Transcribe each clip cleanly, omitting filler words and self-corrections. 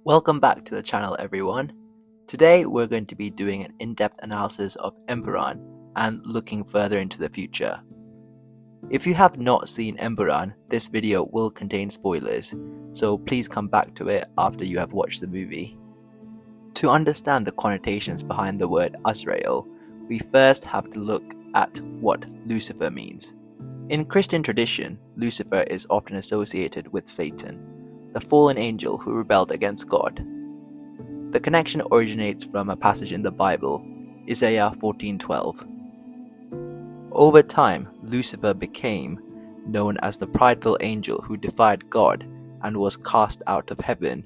Welcome back to the channel, everyone. Today we're going to be doing an in-depth analysis of Empuraan and looking further into the future. If you have not seen Empuraan, this video will contain spoilers, so please come back to it after you have watched the movie. To understand the connotations behind the word Azrael, we first have to look at what Lucifer means. In Christian tradition, Lucifer is often associated with Satan, the fallen angel who rebelled against God. The connection originates from a passage in the Bible, Isaiah 14:12. Over time, Lucifer became known as the prideful angel who defied God and was cast out of heaven,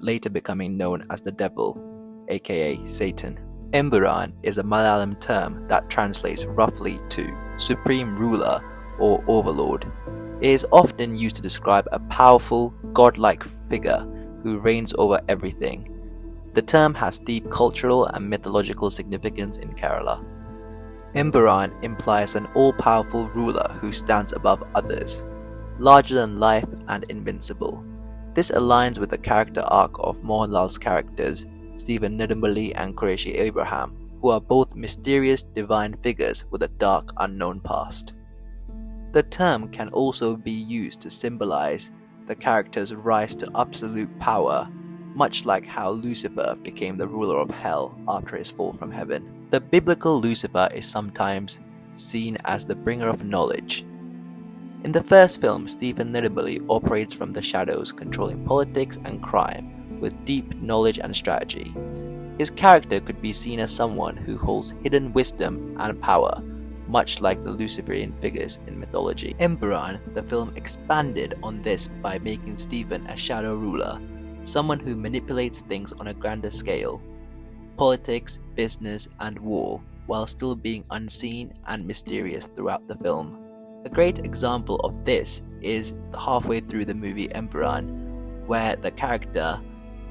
later becoming known as the devil, aka Satan. Empuraan is a Malayalam term that translates roughly to supreme ruler or overlord. It is often used to describe a powerful, godlike figure who reigns over everything. The term has deep cultural and mythological significance in Kerala. Empuraan implies an all-powerful ruler who stands above others, larger than life and invincible. This aligns with the character arc of Mohanlal's characters, Stephen Nidambali and Qureshi Abraham, who are both mysterious divine figures with a dark, unknown past. The term can also be used to symbolize the character's rise to absolute power, much like how Lucifer became the ruler of hell after his fall from heaven. The biblical Lucifer is sometimes seen as the bringer of knowledge. In the first film, Stephen Nidambali operates from the shadows, controlling politics and crime with deep knowledge and strategy. His character could be seen as someone who holds hidden wisdom and power, much like the Luciferian figures in mythology. Empuraan, the film, expanded on this by making Stephen a shadow ruler, someone who manipulates things on a grander scale, politics, business, and war, while still being unseen and mysterious throughout the film. A great example of this is halfway through the movie Empuraan, where the character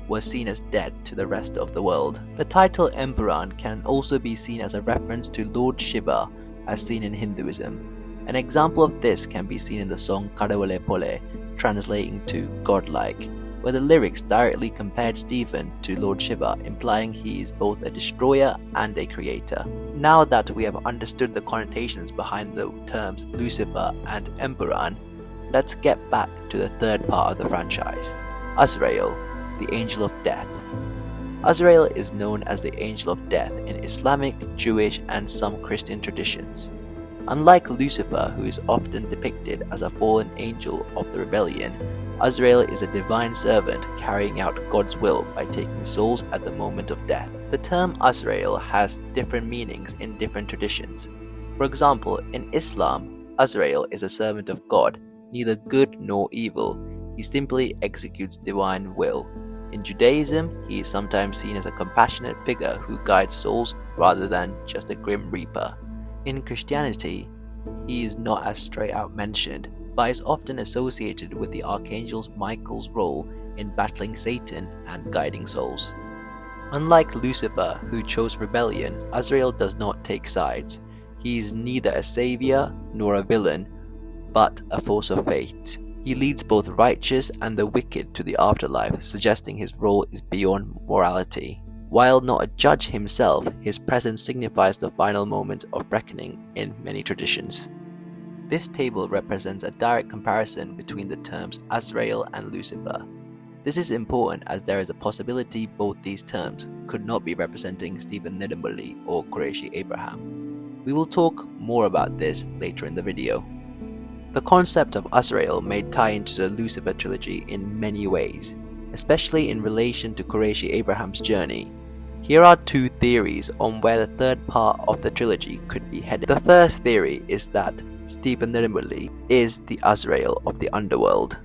was seen as dead to the rest of the world. The title Empuraan can also be seen as a reference to Lord Shiva, as seen in Hinduism. An example of this can be seen in the song Kadavale Pole, translating to godlike, where the lyrics directly compared Stephen to Lord Shiva, implying he is both a destroyer and a creator. Now that we have understood the connotations behind the terms Lucifer and Empuraan, let's get back to the third part of the franchise, Azrael, the Angel of Death. Azrael is known as the Angel of Death in Islamic, Jewish, and some Christian traditions. Unlike Lucifer, who is often depicted as a fallen angel of the rebellion, Azrael is a divine servant carrying out God's will by taking souls at the moment of death. The term Azrael has different meanings in different traditions. For example, in Islam, Azrael is a servant of God, neither good nor evil. He simply executes divine will. In Judaism, he is sometimes seen as a compassionate figure who guides souls rather than just a grim reaper. In Christianity, he is not as straight out mentioned, but is often associated with the Archangel Michael's role in battling Satan and guiding souls. Unlike Lucifer, who chose rebellion, Azrael does not take sides. He is neither a savior nor a villain, but a force of fate. He leads both righteous and the wicked to the afterlife, suggesting his role is beyond morality. While not a judge himself, his presence signifies the final moment of reckoning in many traditions. This table represents a direct comparison between the terms Azrael and Lucifer. This is important as there is a possibility both these terms could not be representing Stephen Nidambali or Qureshi Abraham. We will talk more about this later in the video. The concept of Azrael may tie into the Lucifer trilogy in many ways, especially in relation to Qureshi Abraham's journey. Here are two theories on where the third part of the trilogy could be headed. The first theory is that Stephen Nidambali is the Azrael of the underworld.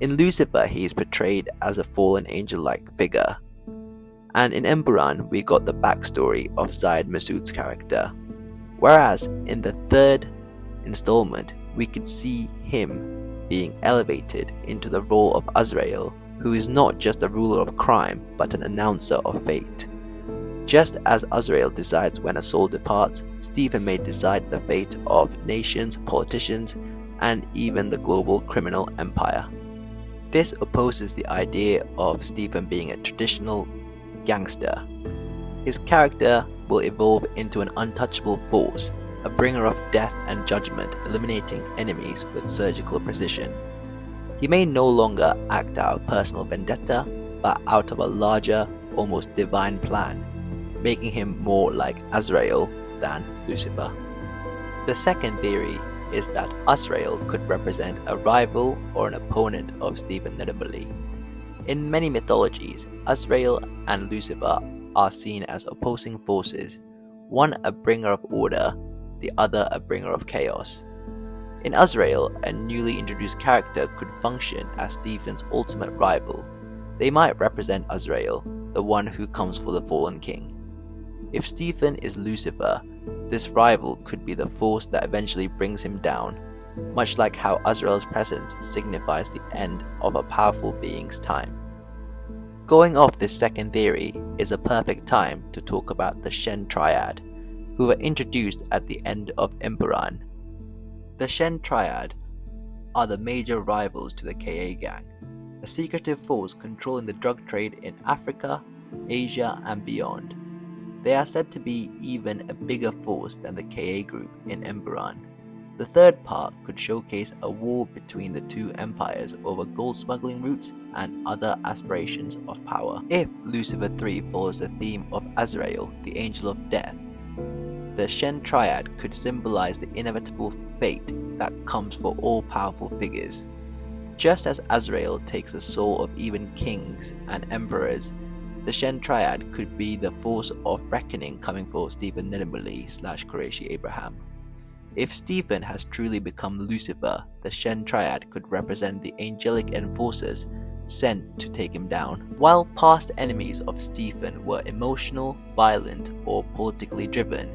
In Lucifer, he is portrayed as a fallen angel-like figure, and in Empuraan, we got the backstory of Zayed Masood's character. Whereas in the third installment, we could see him being elevated into the role of Azrael, who is not just a ruler of crime, but an announcer of fate. Just as Azrael decides when a soul departs, Stephen may decide the fate of nations, politicians, and even the global criminal empire. This opposes the idea of Stephen being a traditional gangster. His character will evolve into an untouchable force, a bringer of death and judgment, eliminating enemies with surgical precision. He may no longer act out of personal vendetta, but out of a larger, almost divine plan, making him more like Azrael than Lucifer. The second theory is that Azrael could represent a rival or an opponent of Stephen Nedumberly. In many mythologies, Azrael and Lucifer are seen as opposing forces, one a bringer of order, the other a bringer of chaos. In Azrael, a newly introduced character could function as Stephen's ultimate rival. They might represent Azrael, the one who comes for the fallen king. If Stephen is Lucifer, this rival could be the force that eventually brings him down, much like how Azrael's presence signifies the end of a powerful being's time. Going off this second theory is a perfect time to talk about the Shen Triad, who were introduced at the end of Empuraan. The Shen Triad are the major rivals to the KA gang, a secretive force controlling the drug trade in Africa, Asia, and beyond. They are said to be even a bigger force than the KA group in Empuraan. The third part could showcase a war between the two empires over gold smuggling routes and other aspirations of power. If Lucifer 3 follows the theme of Azrael, the angel of death, the Shen Triad could symbolize the inevitable fate that comes for all powerful figures. Just as Azrael takes the soul of even kings and emperors, the Shen Triad could be the force of reckoning coming for Stephen Nedumberly / Qureshi Abraham. If Stephen has truly become Lucifer, the Shen Triad could represent the angelic enforcers sent to take him down. While past enemies of Stephen were emotional, violent, or politically driven,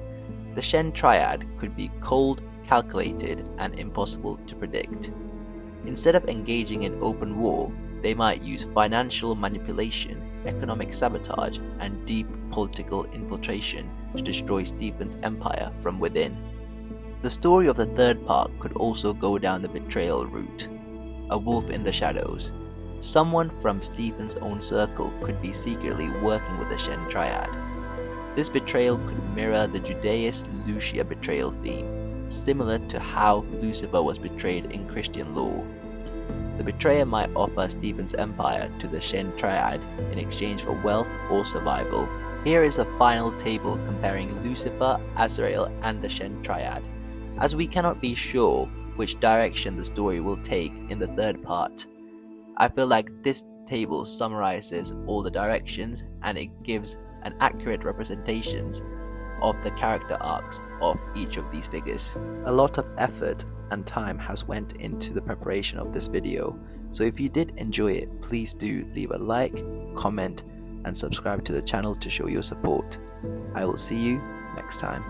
the Shen Triad could be cold, calculated, and impossible to predict. Instead of engaging in open war, they might use financial manipulation, economic sabotage, and deep political infiltration to destroy Stephen's empire from within. The story of the third part could also go down the betrayal route, a wolf in the shadows. Someone from Stephen's own circle could be secretly working with the Shen Triad. This betrayal could mirror the Judaist Lucia betrayal theme, similar to how Lucifer was betrayed in Christian law. The betrayer might offer Stephen's empire to the Shen Triad in exchange for wealth or survival. Here is a final table comparing Lucifer, Azrael, and the Shen Triad, as we cannot be sure which direction the story will take in the third part. I feel like this table summarizes all the directions and it gives an accurate representation of the character arcs of each of these figures. A lot of effort and time has went into the preparation of this video, so if you did enjoy it, please do leave a like, comment, and subscribe to the channel to show your support. I will see you next time.